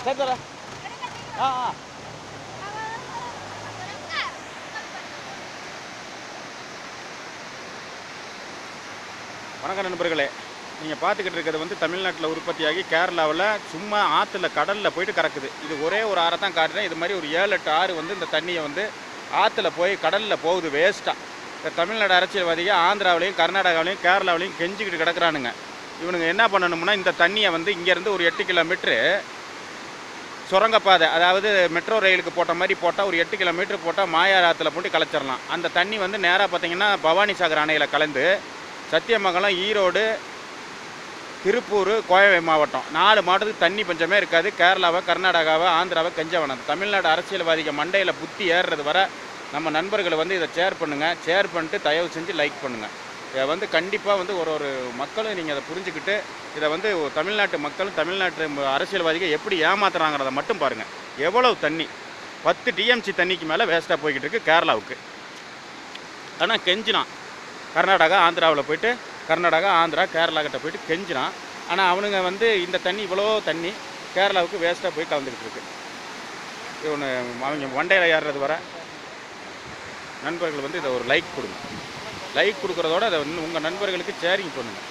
சரி தரேன். ஆ ஆ வணக்கம் நண்பர்களே. நீங்கள் பார்த்துக்கிட்டு இருக்கிறது வந்து தமிழ்நாட்டில் உற்பத்தியாகி கேரளாவில் சும்மா ஆற்றுல கடலில் போயிட்டு கறக்குது. இது ஒரே ஒரு ஆறை தான் காட்டுறேன். இது மாதிரி ஒரு 7-8 ஆறு வந்து இந்த தண்ணியை வந்து ஆற்றுல போய் கடலில் போகுது வேஸ்ட்டாக. இந்த தமிழ்நாடு அரசியல்வாதிகள் ஆந்திராவிலையும் கர்நாடகாவிலையும் கேரளாவிலையும் கெஞ்சிக்கிட்டு கிடக்குறானுங்க. இவனுங்க என்ன பண்ணணும்னா இந்த தண்ணியை வந்து இங்கேருந்து ஒரு 8 கிலோமீட்ரு சுரங்கப்பாதை, அதாவது மெட்ரோ ரயிலுக்கு போட்ட மாதிரி போட்டால் ஒரு 8 கிலோமீட்டர் போட்டால் மாயார் ஆற்றுல போட்டு கலைச்சிடலாம். அந்த தண்ணி வந்து நேராக பார்த்தீங்கன்னா பவானி சாகர் அணையில் கலந்து சத்தியமங்கலம், ஈரோடு, திருப்பூர், கோவை மாவட்டம் 4 மாவட்டத்துக்கு தண்ணி பஞ்சமே இருக்காது. கேரளாவை, கர்நாடகாவை, ஆந்திராவை கெஞ்சவனம். தமிழ்நாடு அரசியல்வாதிகள் மண்டையில் புத்தி ஏறுறது வர நம்ம நண்பர்களை வந்து இதை ஷேர் பண்ணுங்கள். ஷேர் பண்ணிட்டு தயவு செஞ்சு லைக் பண்ணுங்கள். இதை வந்து கண்டிப்பாக வந்து ஒரு மக்களும் நீங்கள் அதை புரிஞ்சுக்கிட்டு இதை வந்து தமிழ்நாட்டு மக்களும் தமிழ்நாட்டு அரசியல்வாதிகள் எப்படி ஏமாத்துறாங்கிறத மட்டும் பாருங்கள். எவ்வளவு தண்ணி 10 டிஎம்சி தண்ணிக்கு மேலே வேஸ்ட்டாக போய்கிட்டு இருக்குது கேரளாவுக்கு. ஆனால் கெஞ்சினான் கர்நாடகா, ஆந்திராவில் போய்ட்டு கர்நாடகா, ஆந்திரா, கேரளா கிட்ட போய்ட்டு கெஞ்சினான். ஆனால் அவனுங்க வந்து இந்த தண்ணி இவ்வளோ தண்ணி கேரளாவுக்கு வேஸ்ட்டாக போய் கலந்துக்கிட்டு இருக்கு. இவனு அவங்க மண்டையில் ஏறுறது வர நண்பர்கள் வந்து இதை ஒரு லைக் கொடுங்க. லைக் கொடுக்குறதோட அதை உங்கள் நண்பர்களுக்கு ஷேரிங் பண்ணுங்கள்.